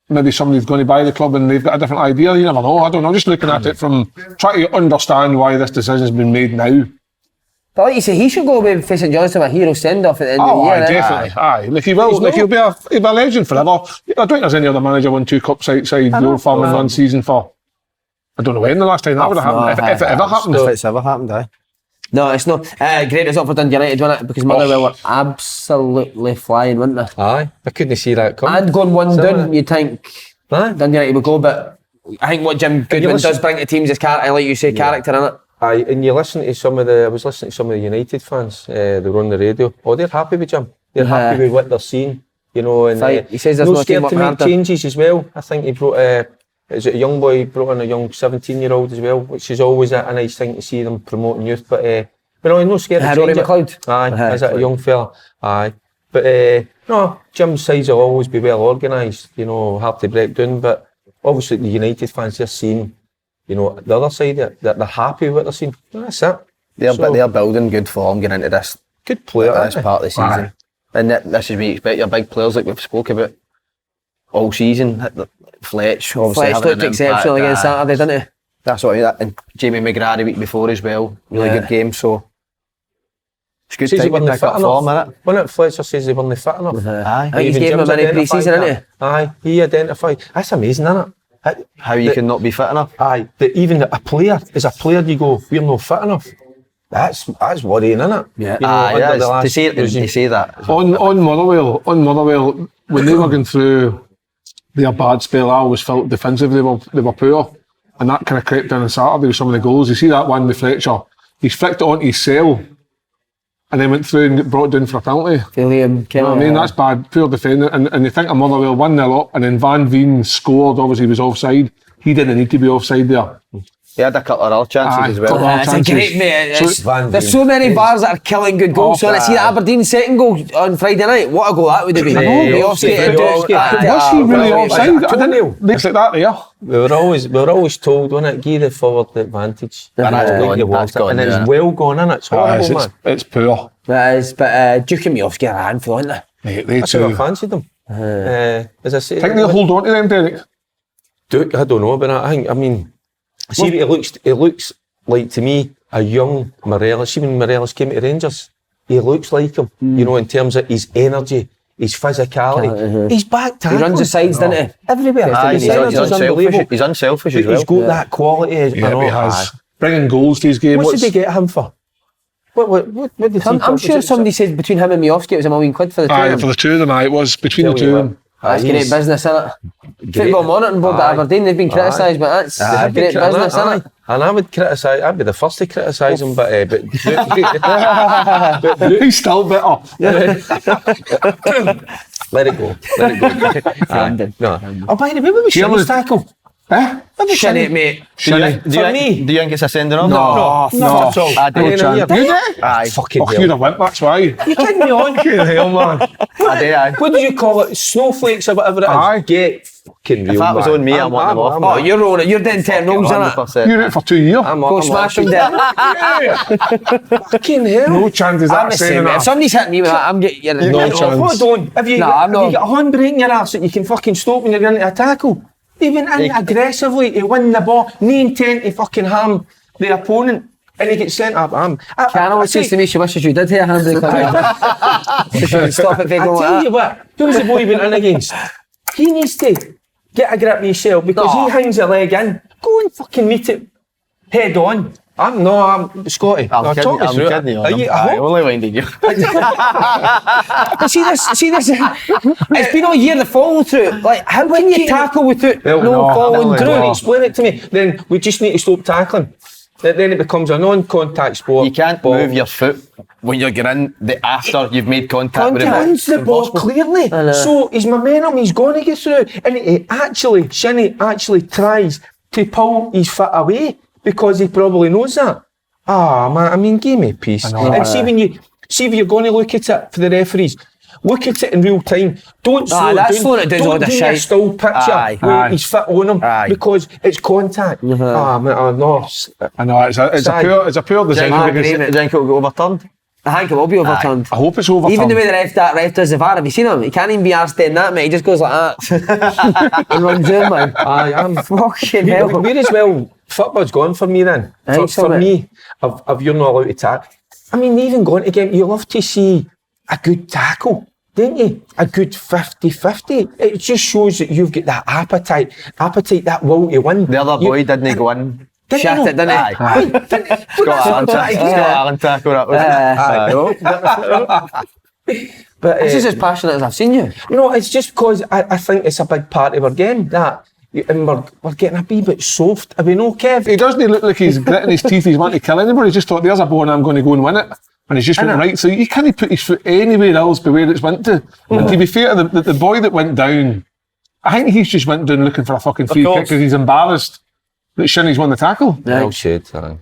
maybe somebody's going to buy the club and they've got a different idea? You never know. I don't know. Just looking at it from trying to understand why this decision's been made now. But like you say, he should go away with St Johnstone with a hero send-off at the end of the year. Definitely. Aye. Like he will. Like he'll be a legend forever. I don't think there's any other manager won 2 cups outside the Old Firm in 1 season for. I don't know when the last time that would have happened. If it ever happened. If it's ever happened, aye. No, it's not. Great result for Dundee United, wasn't it? Because Motherwell were absolutely flying, weren't they? Aye, I couldn't see that coming. And going 1 down, you'd think Dundee United would go, but I think what Jim Goodwin does bring to teams is character, like you say, character in it. Aye, and you listen to I was listening to some of the United fans, they were on the radio. Oh, they're happy with Jim. They're happy with what they're seeing, you know. And he says there's no scared to make changes as well. I think he brought is it a young boy, brought in a young 17-year-old as well, which is always a nice thing to see them promoting youth. But no, he's not scared to change Rory it. McLeod. Aye, is it a young fella? Aye. But no, Jim's sides will always be well organised, you know, hard to break down. But obviously the United fans, they're seeing, you know, the other side, that they're happy with what they're seeing. That's it. They're building good form going into this. Good player. This part of the season. And this is where you expect your big players like we've spoke about all season. Fletch obviously looked exceptional against Saturday, didn't he? That's what I mean. And Jamie McGrath the week before as well. Really good game, so it's good to pick up form, isn't it? When Fletcher says they weren't fit enough. I think he's gave him a mini pre-season, isn't he? Aye, he identified. That's amazing, isn't it? How you can not be fit enough. Aye, even a player, as a player you go, we're not fit enough. That's worrying, isn't it? Yeah. You know, to say that. On Motherwell, when they were going through their bad spell, I always felt defensively they were poor, and that kind of crept down on Saturday with some of the goals. You see that one with Fletcher, he flicked it onto his cell and then went through and got brought down for a penalty. You know what I mean? That's bad, poor defending. And you think of Motherwell 1-0 up, and then Van Veen scored, obviously he was offside. He didn't need to be offside there. He had a couple of other chances as well. It's a great, mate. There's so many bars that are killing good goals. So let's see that Aberdeen second goal on Friday night. What a goal that would have been. Was he really offside? It's like that there. We were always told, wasn't it, give the forward the advantage. And it's well gone, isn't it? It's horrible, man. It's poor. That is, but Duke and Miofsky are a handful, aren't they? Mate, they That's how I two. fancied them. As I say, Think they'll hold on to them, Derek? I don't know, but I mean, see what he looks like to me, a young Morelos. See when Morelos came to Rangers, he looks like him, you know, in terms of his energy, his physicality. He's back tackling. He runs the sides, doesn't he? Everywhere. He's unselfish as well. He's got that quality. Yeah, he has. Bringing goals to his game. What did they get him for? What did I'm sure somebody said between him and Miofsky it was £1 million for the two of them. For the two of them, it was between the two of them. That's great business, isn't it? Football Monitoring Board at Aberdeen, they've been criticised, but that's great business, isn't it? And I would criticise, I'd be the first to criticise him, but He's still bitter. let it go. Brandon. Oh, by the way, what was Shinny's tackle? Shinny, mate. Do you think it's a sending off? No, not at all. I did. You did? Aye. Fucking Oh, you'd have went, that's why. You kidding me on? Hell, man. I did, aye. What do you call it? Snowflakes or whatever it is? Aye. Get fucking real, If that was man. on me, I'm wanting them off. Oh, you're on it. You're doing 10 rolls, innit? 100%. You're out for 2 years. Go smash them down. Fucking hell. No chances I'm that the saying same, mate. If that. somebody's hitting me with that, I'm getting... No chance. Hold on. Have you I'm not. got a handbrake in your arse that you can fucking stop when you're into a tackle? He went in aggressively to win the ball, no intent to fucking harm the opponent, and he gets sent up. Carol says to me she wishes you did hit a handbrake. So she can stop it from I going tell like you what, who was the boy he went in against? He needs to get a grip of himself because he hangs a leg in. Go and fucking meet it head on. I'm Scotty. I'm kidding you. I only winded you. But see this, it's been all year the follow through. Like, how can you tackle without following through? Explain it to me. Then we just need to stop tackling. Then it becomes a non-contact sport. You can't move your foot when you're getting in after you've made contact with He him. wins the ball clearly. So his momentum, he's going to get through. And Shinny actually tries to pull his foot away because he probably knows that. Man, I mean, give me peace. And see if you're going to look at it for the referees, look at it in real time. Don't slow it down. Don't do a still picture with his foot on him because it's contact. Man, no. I know, it's a poor decision. Do you think it'll get overturned? I think it will be overturned. I hope it's overturned. Even the way that ref does the VAR, have you seen him? He can't even be arsed doing that, mate. He just goes like that and runs in, man. I'm fucking hell. Where as well, football's gone for me then. For me, if you're not allowed to tackle. I mean, even going to game, you love to see a good tackle, don't you? A good 50-50. It just shows that you've got that appetite, that will to win. The other boy didn't go in. Shut it, didn't he? Scott Allen tackle that was. But this is as passionate as I've seen you. No, it's just because I think it's a big part of our game that, and we're getting a wee bit soft. Are we no, Kev? He doesn't look like he's gritting his teeth, he's wanting to kill anybody. He's just thought, there's a ball and I'm going to go and win it. And he's just went right. So you can't put his foot anywhere else but where it's went to. And to be fair, the boy that went down, I think he's just went down looking for a fucking free kick because he's embarrassed that Shinny's won the tackle. Well said. Right,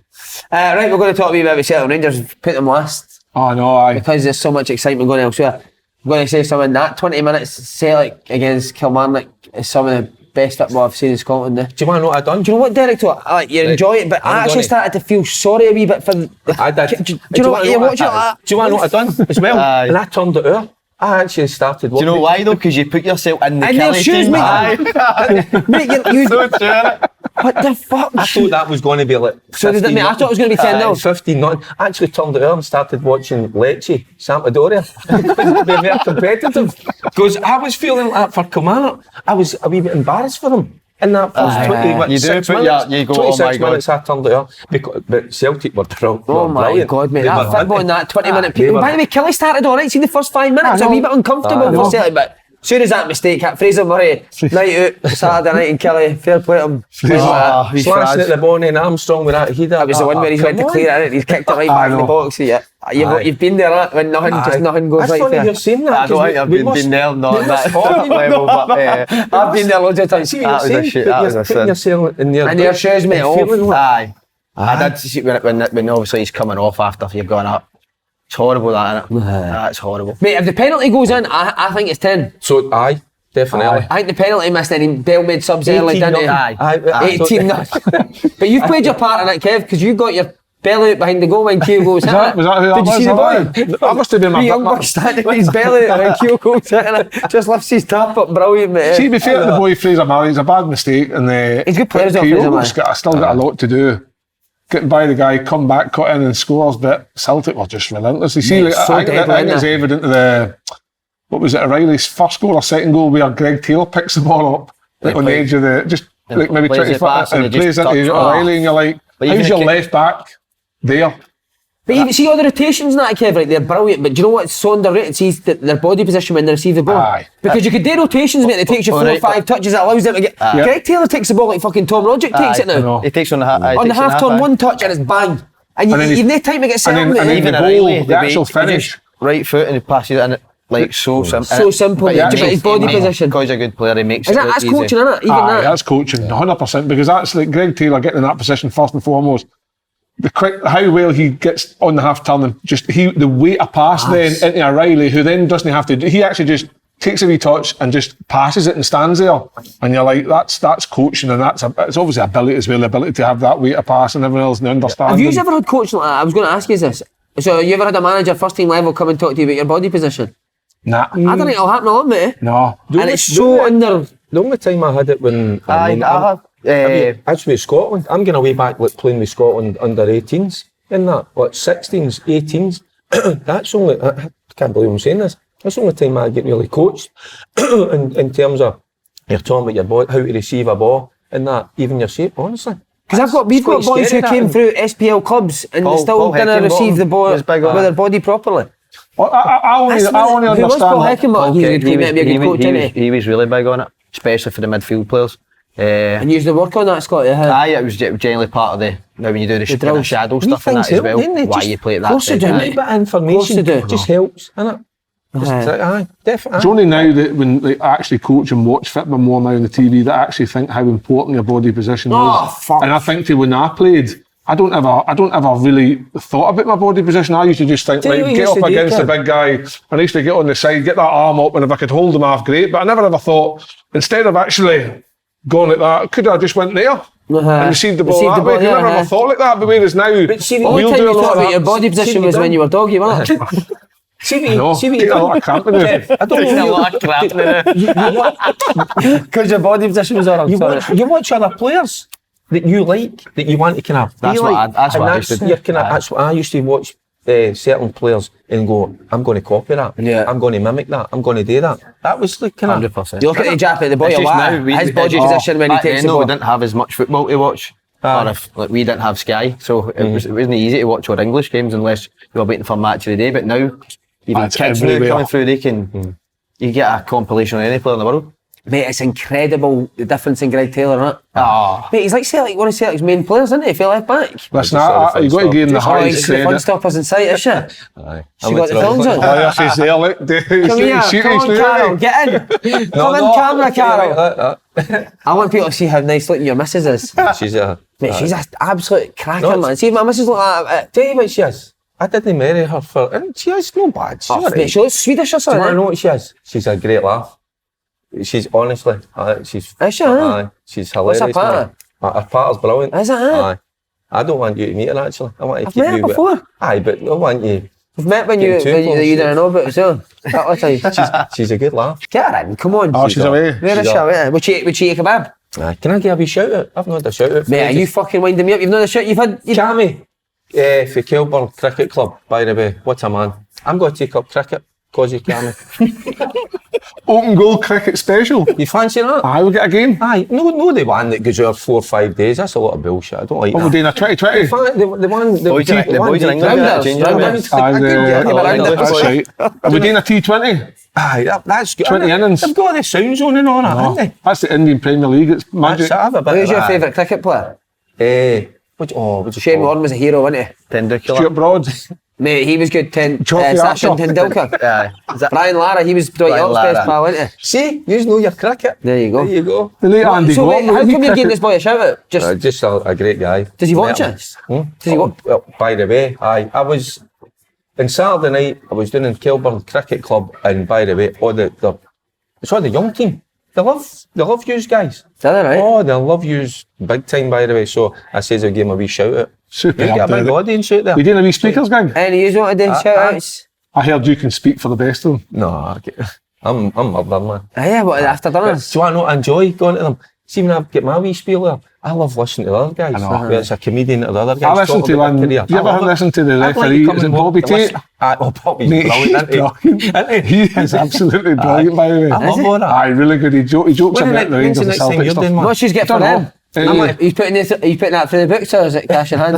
we're going to talk a wee bit about Celtic Rangers. Put them last. Oh no, aye. Because there's so much excitement going elsewhere. I'm going to say something. That 20 minutes Celtic against Kilmarnock is some of the best football I've seen in Scotland. Do you want to know what I done? Do you know what, Derek? You enjoy it, but I actually started to feel sorry a wee bit for. I did. Do you know what? You watch it like that. Do you want to know what I done as well? And I turned it over. I actually started. Do you know why though? Because you put yourself in the KILLIE team. Mate, you So true. what the fuck? I thought that was going to be like. So did it, mate, I thought it was going to be 10-0. 15 not. I actually turned it over and started watching Lecce, Sampdoria. To be more competitive. Because I was feeling like for Kilmarnock, I was a wee bit embarrassed for them. In that first 26 minutes, you go, 26 oh my God. minutes I turned it over. But Celtic were brilliant. Oh my God, mate, that football in that 20 minute period. By the way, KILLIE started alright, see the first 5 minutes, a wee bit uncomfortable for Celtic, but as soon as that mistake hit, Fraser Murray, night out, Saturday night in KILLIE, fair play to him. Slashing at the ball and Armstrong with that header. That was the one where he went to clear it, he's kicked it right back in the box. You've been there, when nothing goes right there. That's funny you're saying that. I don't think I've been there, not at that level, but I've been there loads of times. See what you're saying? That was a sin. Yourself in your shoes, mate. Aye. I did see when obviously he's coming off after you've gone up. It's horrible, that, isn't it? That's horrible. Mate, if the penalty goes in, I think it's 10. So, aye, definitely. I think the penalty missed any Bell made subs early, didn't he? 18 But you've played your part in it, Kev, because you got your belly out behind the goal when Keogh goes hitting it. Was that who that Did you see the boy? That must have been my Young boy standing with his belly out when Keogh goes hitting it. Just lifts his tap up, brilliant, mate. See, to be fair to the boy Fraser Murray, it's a bad mistake, and He's a good player, though, Keogh's Fraser still got a lot to do. Getting by the guy, come back, cut in and scores, but Celtic were just relentless. You see, Mate, so I think it's evident to the, what was it, O'Reilly's first goal or second goal, where Greg Taylor picks the ball up on the edge of the, just like maybe 25 and plays into O'Reilly, and you're like, how's your left back there? But you see all the rotations and that, Kev, right, they're brilliant, but do you know what's so underrated? See their body position when they receive the ball. Aye. Because you could do rotations, mate, that takes you 4 or 5 touches, that allows them to get... Greg Taylor takes the ball like fucking Tom Roderick takes it now. He takes on the half. On the half-turn, 1 touch and it's bang. And you've no time to get set and up, then mate. Even the O'Reilly, goal, the actual finish. Right foot and he passes it in it. Like so simple. So simple, But but his body position. Because he's a good player, he makes Is it that, look that's easy. coaching, isn't it? Even Aye, that. that's coaching, 100%, because that's like Greg Taylor getting in that position first and foremost. How well he gets on the half turn and just the weight of pass then into O'Reilly, who then doesn't have to do, he actually just takes a wee touch and just passes it and stands there, and you're like, that's coaching, and it's obviously ability as well, the ability to have that weight of pass and everyone else and understanding. Have you ever had coaching like that? I was going to ask you this. So you ever had a manager first team level come and talk to you about your body position? Nah. I don't think it'll happen a lot, mate. No. And it's so under... The only time I had it when actually with Scotland, I'm going way back like playing with Scotland under 18s in that, like 16s, 18s. That's only, I can't believe I'm saying this, that's the only time I get really coached in terms of you're talking about your body, how to receive a ball and that, even your shape, honestly. Because we've got boys who came through SPL clubs and they still didn't receive the ball with their body properly. Well, I only understand. Who was Paul Heckenbach? He was really big on it, especially for the midfield players. And you used to work on that, Scott? Aye, it was generally part of the, now when you do the kind of shadow stuff and that as well, why you play at that. Of course you do, A little bit of information just helps, innit? Aye, definitely. It's only now that when they actually coach and watch football more now on the TV that I actually think how important your body position is. Fuck. And I think that when I played, I don't ever really thought about my body position. I used to just think, like, get up against the big guy. And I used to get on the side, get that arm up, and if I could hold him off, great. But I never ever thought, instead of actually going like that, could I just went there and received the ball that way? I never ever thought like that. But whereas now, but see, the only time you thought about your body position was when you were doggy, wasn't it? See what you a lot of cramp in it. I don't know. A lot of crap Because your body position was all You watch other players that you like, that you want to kind of. That's what I used to do. That's what I used to watch certain players and go, I'm going to copy that. Yeah. I'm going to mimic that. I'm going to do that. That was like kind of 100%. You look at the Jap at the boy, his body position when he takes the ball. We didn't have as much football to watch. Or if we didn't have Sky, so it wasn't easy to watch our English games unless you were waiting for match of the day. But now, even kids now coming through, they can. You get a compilation of any player in the world. Mate, it's incredible the difference in Greg Taylor, isn't it? Mate, he's like Celtic, one of Celtic's main players, isn't he? If he left back. Listen, you got to give him the highest credit. Fun stoppers in sight, is she? Aye. She got the films on. Oh, she's there, look. Come here, come on, Carol, get in. Come in, camera, Carol. I want people to see how nice looking your missus is. She's a... Mate, she's an absolute cracker, man. See if my missus look like that. Tell you what she is. I didn't marry her for... And she is no bad. She's alright. Mate, she looks Swedish or Do you want to something. know what she is? She's a great laugh. She's honestly, she's... Is she, she's hilarious. What's her pattern? Her pattern's brilliant. Is it, Aye. I don't want you to meet her actually. I want to I've keep met her you... before. Aye, but I want you... We've met when you didn't know about it, so. She's a good laugh. Get her in, come on. Oh, she's away. Where is she? Would she eat a kebab? Aye. Can I give a wee shout out? I've not had a shout out. Mate, are you fucking winding me up? You've not had a shout, you've had... Cammy, for Kilburn Cricket Club, by the way, what a man. I'm going to take up cricket, cause you Cammy. Open goal cricket special. You fancy that? Aye, we'll get a game. Aye, no the one that goes over 4 or 5 days, that's a lot of bullshit, I don't like What we're that. doing a 2020? The one... The boys in England Rounders, That's right. Are we doing a T20? Aye, that's good. 20 innings. They've got the sounds on and all that, haven't they? That's the Indian Premier League. It's magic. Who's your favourite cricket player? What's Shane Warne was a hero, wasn't he? Tendulkar. Stuart Broad. Mate, he was good. Geoffrey Sachin Archer. Tendulkar. Aye. Brian Lara, he was Dwight York's best pal, wasn't he? See, you know your cricket. There you go. The late Andy So wait, Gordon. how come you're giving this boy a shout out? Just a great guy. Does he watch us? Does he watch? Well, by the way, I was... On Saturday night, I was doing in Kilburn Cricket Club, and by the way, it's all the young team. They love yous guys. Is that right? Oh, they love yous big time, by the way. So I says I'll give him a wee shout out. Super. You get a big audience out there. We doing a wee speakers gig? Any of you want to do shout-outs? I heard you can speak for the best of them. No, I'm up there, man. Yeah, what, after dinners? Do you want to know, I enjoy going to them. See, when I get my wee spiel there, I love listening to the other guys. Where it's a comedian or the other guys. I listen to one. Do you ever listen to the referee? Is it Bobby Tate? Bobby's Mate, brilliant, isn't he? He is absolutely brilliant, by the way. I love all that. Aye, really good. He jokes about the Rangers and Celtic stuff. What should get for them? He's putting that through the books, or is it cash in hand?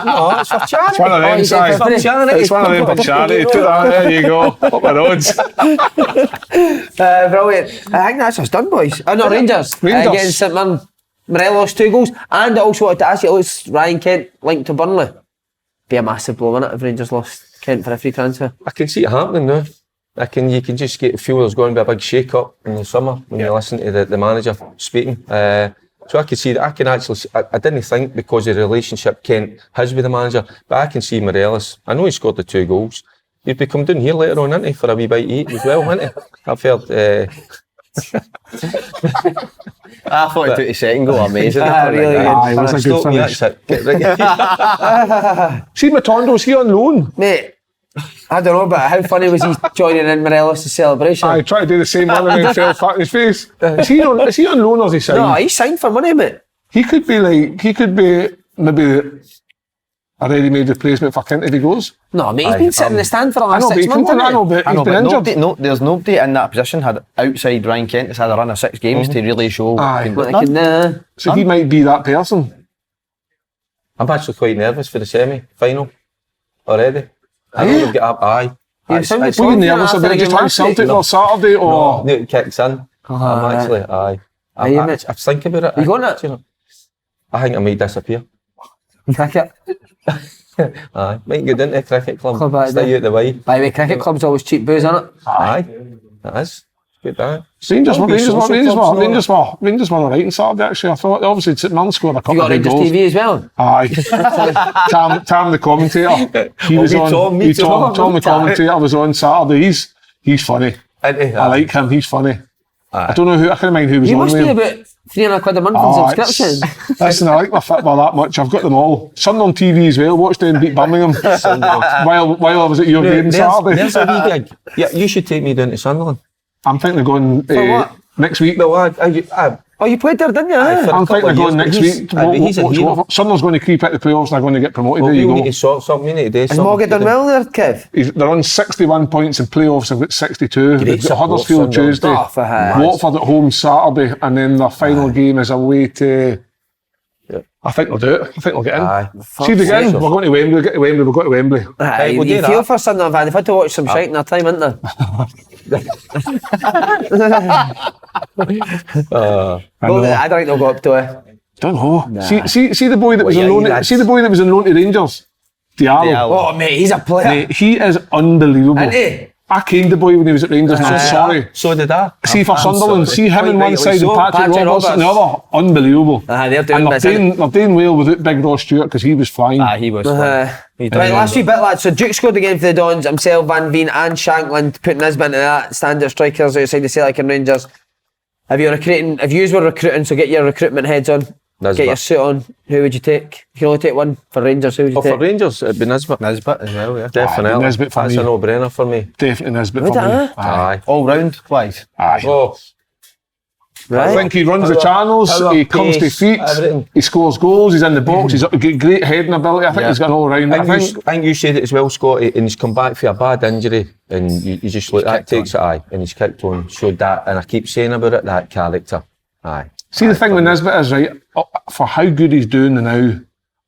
No, it's for charity. It's one of them, he's Si. for charity. It's one of them for charity. Put that, there you go. Up the roads. Brilliant. I think that's us done, boys. Oh no, Rangers. Against St Mirren. Morelos 2 goals. And I also wanted to ask you, Ryan Kent linked to Burnley. Be a massive blow, wouldn't it, if Rangers lost Kent for a free transfer? I can see it happening now. You can just feel there's going to be a big shake-up in the summer when you listen to the manager speaking. So I can see that. I can actually, I didn't think because of the relationship Kent has with the manager, but I can see Morelos. I know he scored the 2 goals. He'd be come down here later on, isn't he, for a wee bite to eat as well, isn't he? I've heard. I thought he took his second goal amazing. Really good. Aye, it was a good finish. See, Matondo, is he on loan? Mate, I don't know, but how funny was he joining in Morelos' celebration? I tried to do the same one and then fell flat in his face. Is he on loan or is he signed? No, he's signed for money, mate. He could be maybe a ready-made replacement for Kent if he goes. No, mate, he's been sitting in the stand for the last 6 months. I know, but he's been injured. There's nobody in that position had outside Ryan Kent that's had a run of 6 games to really show. So he might be that person. I'm actually quite nervous for the semi-final already. I know you'll get up. Aye. Were you nervous about just how Celtic or Saturday or? No, it kicks in. I'm actually, I think about it. You going it? I think I might disappear. Cricket? Aye. Might get into a cricket club. Stay out the way. By the way, cricket club's always cheap booze, isn't it? Aye. It is. Good that. Rangers were alright on Saturday actually. I thought obviously St Mirren scored a couple of big goals. You got Rangers TV as well? Aye. Tam the commentator. He was on. Tom the commentator was on Saturday. He's funny. I like him. He's funny. I don't know who. I can't mind who was on. You must be about £300 a month in subscription. Listen, I like my football that much. I've got them all. Sun on TV as well. Watched them beat Birmingham while I was at your game Saturday. There's a wee gig. Yeah, you should take me down to Sunderland. I'm thinking of going next week. Oh, you played there, didn't you? I'm thinking of going next week. Sunderland's going to creep out the playoffs and they're going to get promoted. There you go. We need to sort something. We need to do something. Has Morgan done well there, Kev? They're on 61 points in playoffs. They've got 62. They've got Huddersfield Tuesday, Watford at home Saturday, and then their final game is away to... I think they'll do it. I think they'll get in. See if again. We're going to Wembley. Get to Wembley. We'll go to Wembley. You feel for Sunderland fans. They've had to watch some shite in their time, haven't they? I don't think they'll go up to it. Don't know. See the boy that was on loan. See the boy that was on loan to Rangers. Diallo. Oh mate, he's a player. Mate, he is unbelievable. Isn't he? I caned the boy when he was at Rangers. I'm sorry. So did I. See for Sunderland. See him on one side and Patrick Roberts on the other. Unbelievable. They're doing well without Big Ross Stewart because he was flying. He was flying. Right, last wee bit, lads. So Duke scored again for the Dons. Himself, Van Veen and Shankland putting Nisbet into that. Standard strikers outside the Celtic and Rangers. If you were recruiting, so get your recruitment heads on. Nisbet. Get your suit on. Who would you take? You can only take one for Rangers. Who would you take? For Rangers, it'd be Nisbet. Nisbet as well, yeah. Definitely. Nisbet for That's a no-brainer for me. Definitely Nisbet for me. Aye. All round wise. Aye. Oh. Right. I think he runs the channels, he comes to feet, he scores goals, he's in the box, he's got great heading ability. I think he's got an all-round. I think you said it as well, Scotty, and he's come back for a bad injury, and you just look, that takes it, and he's kicked on, showed that, and I keep saying about it, that character. See, the thing with Nisbet is, right, for how good he's doing now,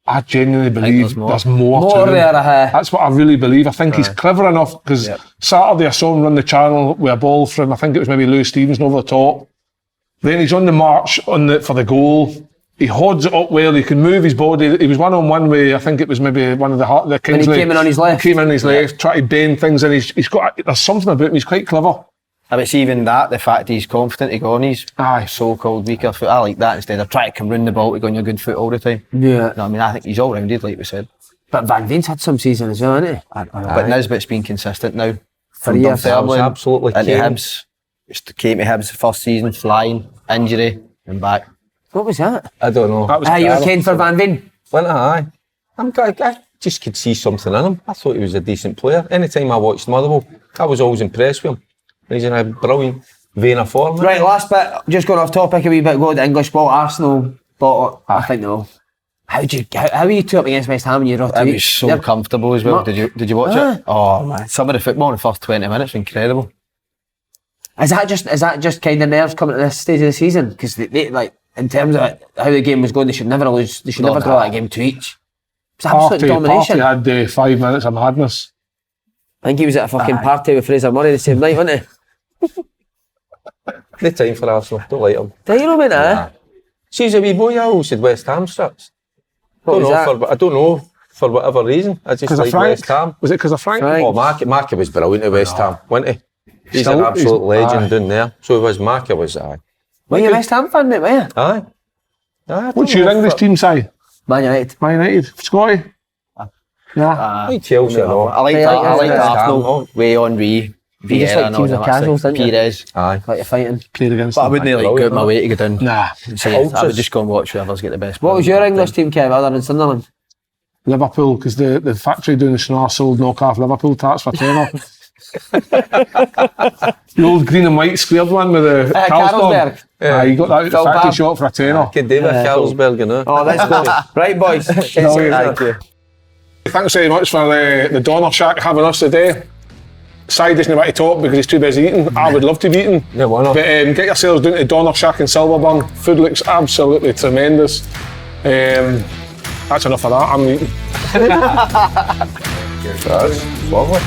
I genuinely believe there's more to him. That's what I really believe. I think he's clever enough, because Saturday I saw him run the channel with a ball from, I think it was maybe Lewis Stevenson over the top. Then he's on the march for the goal. He hods it up well. He can move his body. He was one-on-one with, I think it was maybe one of the Kingsley. When he came in on his left. Came in on his left, tried to bend things, and he's got. There's something about him. He's quite clever. But it's even that, the fact he's confident to go on his so-called weaker foot. I like that instead of trying to come round the ball to go on your good foot all the time. Yeah. No, I mean, I think he's all-rounded, like we said. But Van Veen's had some season as well, hasn't he? But Nisbet's been consistent now. For years. Absolutely. Into Hibs. Just came to Hibs the first season, flying, injury, and back. What was that? I don't know. You were keen for Van Veen? Aye. I just could see something in him. I thought he was a decent player. Anytime I watched Motherwell, I was always impressed with him. He's in a brilliant vein of form. Right, last bit, just going off topic a wee bit, go to English ball, Arsenal, but I think no. How were you two up against West Ham when you wrote? It was so comfortable as well. Did you watch it? Oh man, some of the football in the first 20 minutes, incredible. Is that just kind of nerves coming to this stage of the season? Because they like, in terms of how the game was going, they should never lose. They should never draw that game to each. It's absolute domination. Party had 5 minutes of madness. I think he was at a fucking party with Fraser Murray the same night, wasn't he? No time for Arsenal. Don't like him. Do you know about that? See, as a wee boy, I always said West Ham strips. I don't know for whatever reason. I just like West Ham. Was it because of Frank? Oh, Marky was brilliant at West Ham, wasn't he? He's an absolute legend down there. So was Marky was. Were you a West Ham fan, mate? Were you? Aye. What's your English team say? Man United. Man United. Scotty? Yeah. Chelsea, I like Arsenal. Way on Vieira and all that. Pires. Aye. Like you're fighting. Played against But I wouldn't like go out my way to go down. Nah. I would just go and watch whoever's get the best. What was your English team, Kev, other than Sunderland? Liverpool, because the factory doing the Schnar sold knockoff Liverpool tarts for tenner. The old green and white squared one with the Carlsberg. You got that factory shop for a tenner. Could do with Carlsberg, you know. Oh, let's go. Right, boys. Thank you. Thanks very much for the Donner Shack having us today. Si doesn't want to talk because he's too busy eating. I would love to be eating. Yeah, why not? But get yourselves down to Donner Shack in Silverburn. Food looks absolutely tremendous. That's enough of that. I'm eating. That's lovely.